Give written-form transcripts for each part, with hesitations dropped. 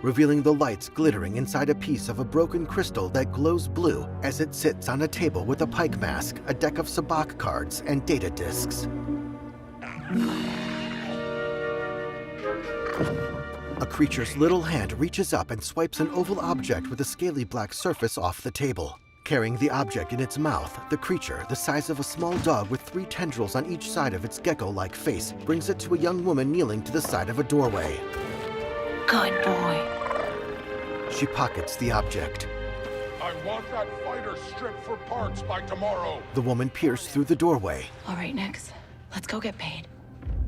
revealing the lights glittering inside a piece of a broken crystal that glows blue as it sits on a table with a pike mask, a deck of sabacc cards, and data discs. A creature's little hand reaches up and swipes an oval object with a scaly black surface off the table. Carrying the object in its mouth, the creature, the size of a small dog with 3 tendrils on each side of its gecko-like face, brings it to a young woman kneeling to the side of a doorway. Good boy. She pockets the object. I want that fighter stripped for parts by tomorrow. The woman peers through the doorway. All right, Nix. Let's go get paid.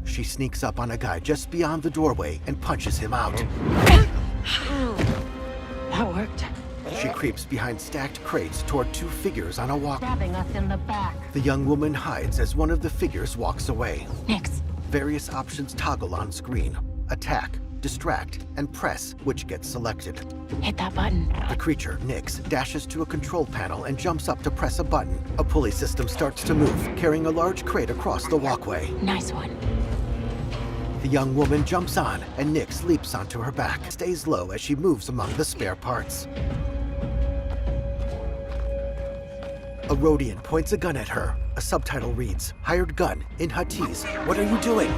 She sneaks up on a guy just beyond the doorway and punches him out. That worked. She creeps behind stacked crates toward 2 figures on a walk. Stabbing us in the back. The young woman hides as one of the figures walks away. Nix. Various options toggle on screen. Attack, distract, and press, which gets selected. Hit that button. The creature, Nix, dashes to a control panel and jumps up to press a button. A pulley system starts to move, carrying a large crate across the walkway. Nice one. The young woman jumps on, and Nix leaps onto her back, stays low as she moves among the spare parts. A Rhodian points a gun at her. A subtitle reads, "Hired gun, in Huttese. What are you doing?"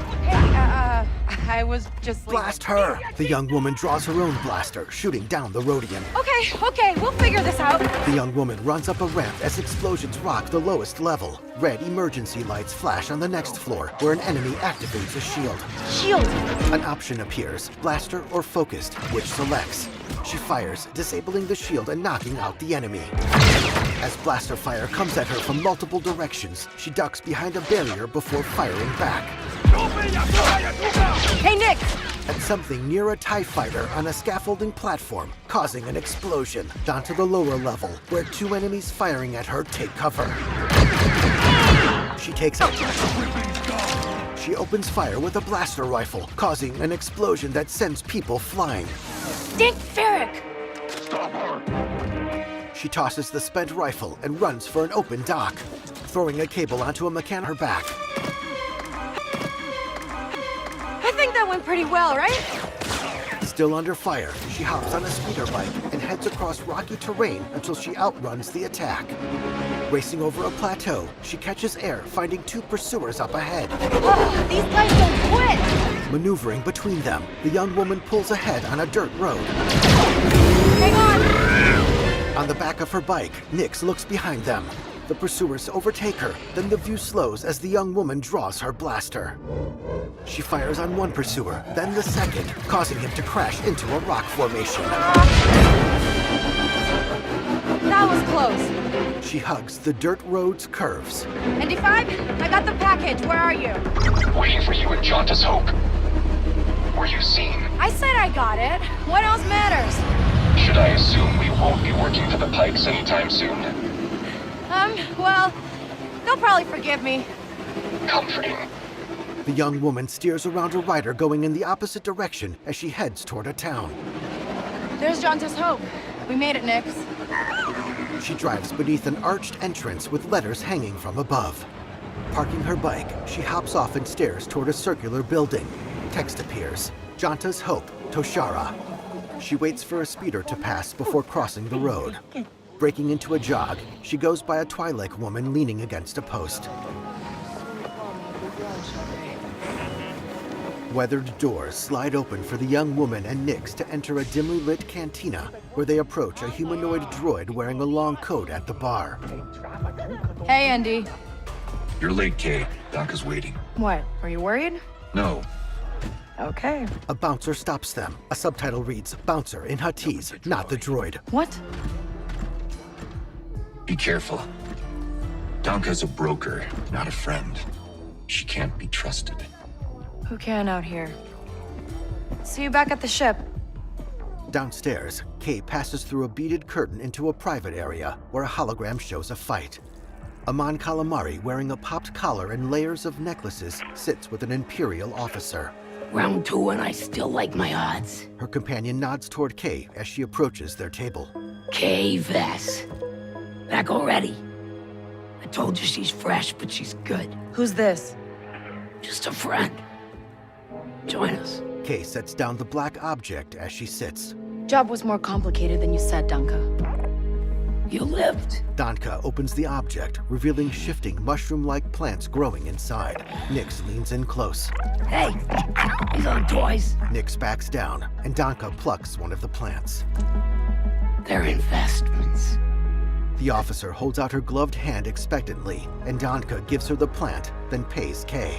Hey, I was just Blast her! The young woman draws her own blaster, shooting down the Rhodian. Okay, we'll figure this out. The young woman runs up a ramp as explosions rock the lowest level. Red emergency lights flash on the next floor, where an enemy activates a shield. Shield! An option appears, blaster or focused, which selects. She fires, disabling the shield and knocking out the enemy. As blaster fire comes at her from multiple directions, she ducks behind a barrier before firing back. Hey, Nick! At something near a TIE fighter on a scaffolding platform, causing an explosion. Down to the lower level, where 2 enemies firing at her take cover. She takes out. She opens fire with a blaster rifle, causing an explosion that sends people flying. Dick Ferrick! Stop her! She tosses the spent rifle and runs for an open dock, throwing a cable onto a mechanic on her back. I think that went pretty well, right? Still under fire, she hops on a speeder bike and heads across rocky terrain until she outruns the attack. Racing over a plateau, she catches air, finding 2 pursuers up ahead. These guys don't quit! Maneuvering between them, the young woman pulls ahead on a dirt road. Hang on! On the back of her bike, Nix looks behind them. The pursuers overtake her, then the view slows as the young woman draws her blaster. She fires on one pursuer, then the second, causing him to crash into a rock formation. That was close. She hugs the dirt road's curves. ND5, I got the package. Where are you? Waiting for you at Jaunta's Hope. Were you seen? I said I got it. What else matters? Should I assume we won't be working for the Pikes anytime soon? Well, they'll probably forgive me. Comforting. The young woman steers around a rider going in the opposite direction as she heads toward a town. There's Jaunta's Hope. We made it, Nix. She drives beneath an arched entrance with letters hanging from above. Parking her bike, she hops off and stares toward a circular building. Text appears, Jaunta's Hope, Toshara. She waits for a speeder to pass before crossing the road. Breaking into a jog, she goes by a Twi'lek woman leaning against a post. Weathered doors slide open for the young woman and Nix to enter a dimly lit cantina, where they approach a humanoid droid wearing a long coat at the bar. Hey, Andy. You're late, Kay. Doc is waiting. What? Are you worried? No. Okay. A bouncer stops them. A subtitle reads, Bouncer in Huttese, not the droid. What? Be careful. Donka's a broker, not a friend. She can't be trusted. Who can out here? See you back at the ship. Downstairs, Kay passes through a beaded curtain into a private area where a hologram shows a fight. Amon Calamari, wearing a popped collar and layers of necklaces, sits with an Imperial officer. Round 2 and I still like my odds. Her companion nods toward Kay as she approaches their table. Kay Vess. Back already? I told you she's fresh, but she's good. Who's this? Just a friend. Join us. Kay sets down the black object as she sits. Job was more complicated than you said, Danka. You lived. Danka opens the object, revealing shifting mushroom-like plants growing inside. Nyx leans in close. Hey, these aren't toys. Nyx backs down, and Danka plucks one of the plants. They're investments. The officer holds out her gloved hand expectantly, and Danka gives her the plant, then pays Kay.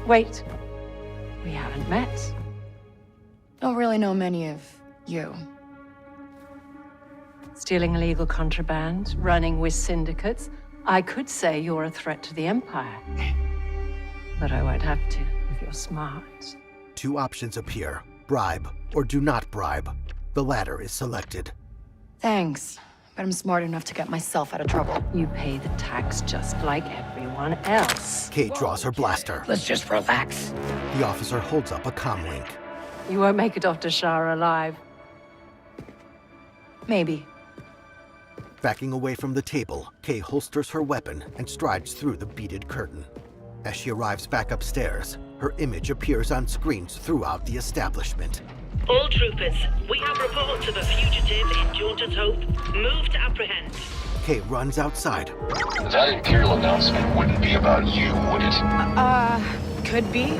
Wait. We haven't met. Don't really know many of you. Stealing illegal contraband, running with syndicates. I could say you're a threat to the Empire. But I won't have to, if you're smart. 2 options appear: bribe or do not bribe. The latter is selected. Thanks, but I'm smart enough to get myself out of trouble. You pay the tax just like everyone else. Kay draws her blaster. Let's just relax. The officer holds up a comlink. You won't make it off to Shara alive. Maybe. Backing away from the table, Kay holsters her weapon and strides through the beaded curtain. As she arrives back upstairs, her image appears on screens throughout the establishment. All troopers, we have reports of a fugitive in Jaunter's Hope. Move to apprehend. Kay runs outside. That Imperial announcement wouldn't be about you, would it? Could be.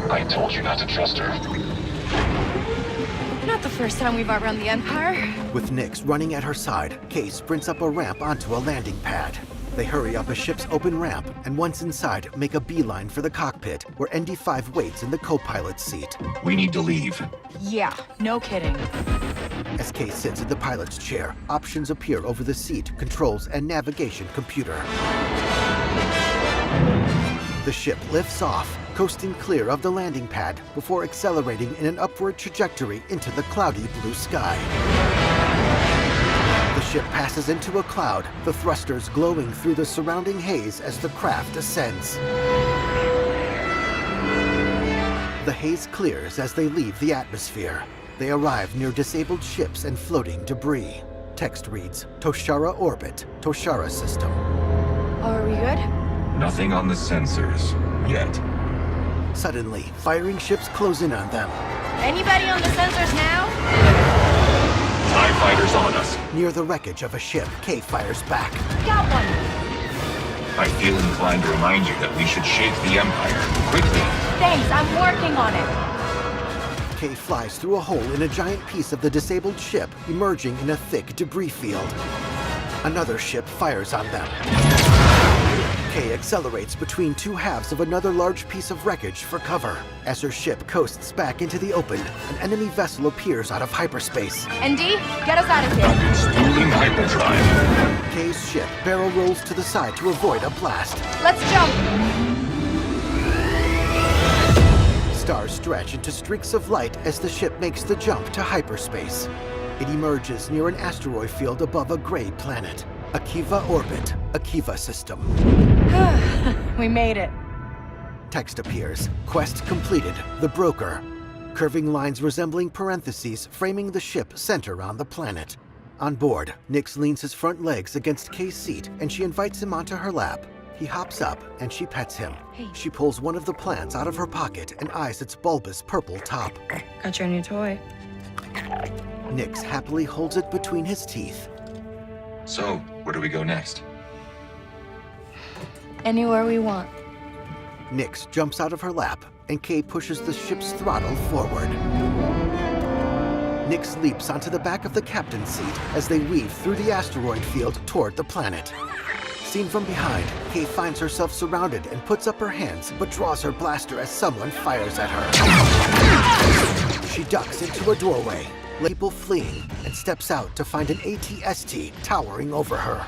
I told you not to trust her. Not the first time we've outrun the Empire. With Nyx running at her side, Kay sprints up a ramp onto a landing pad. They hurry up a ship's open ramp, and once inside, make a beeline for the cockpit, where ND5 waits in the co-pilot's seat. We need to leave. Yeah, no kidding. As Kay sits in the pilot's chair, options appear over the seat, controls, and navigation computer. The ship lifts off, coasting clear of the landing pad before accelerating in an upward trajectory into the cloudy blue sky. The ship passes into a cloud, the thrusters glowing through the surrounding haze as the craft ascends. The haze clears as they leave the atmosphere. They arrive near disabled ships and floating debris. Text reads, Toshara Orbit, Toshara System. Oh, are we good? Nothing on the sensors, yet. Suddenly, firing ships close in on them. Anybody on the sensors now? TIE fighters on us. Near the wreckage of a ship, Kay fires back. Got one. I feel inclined to remind you that we should shake the Empire, quickly. Thanks, I'm working on it. Kay flies through a hole in a giant piece of the disabled ship, emerging in a thick debris field. Another ship fires on them. Kay accelerates between 2 halves of another large piece of wreckage for cover. As her ship coasts back into the open, an enemy vessel appears out of hyperspace. ND, get us out of here. Dueling hyperdrive. Kay's ship barrel rolls to the side to avoid a blast. Let's jump. Stars stretch into streaks of light as the ship makes the jump to hyperspace. It emerges near an asteroid field above a gray planet. Akiva Orbit, Akiva System. We made it. Text appears. Quest completed. The Broker. Curving lines resembling parentheses framing the ship center on the planet. On board, Nyx leans his front legs against Kay's seat and she invites him onto her lap. He hops up and she pets him. Hey. She pulls one of the plants out of her pocket and eyes its bulbous purple top. Got your new toy. Nyx happily holds it between his teeth. So, where do we go next? Anywhere we want. Nyx jumps out of her lap and Kay pushes the ship's throttle forward. Nyx leaps onto the back of the captain's seat as they weave through the asteroid field toward the planet. Seen from behind, Kay finds herself surrounded and puts up her hands, but draws her blaster as someone fires at her. She ducks into a doorway, people fleeing, and steps out to find an AT-ST towering over her.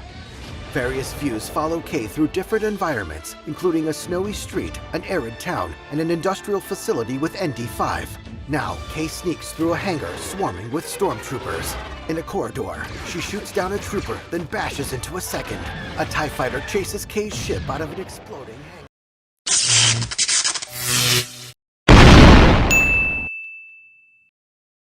Various views follow Kay through different environments, including a snowy street, an arid town, and an industrial facility with ND5. Now, Kay sneaks through a hangar swarming with stormtroopers. In a corridor, she shoots down a trooper, then bashes into a second. A TIE fighter chases Kay's ship out of an exploding hangar.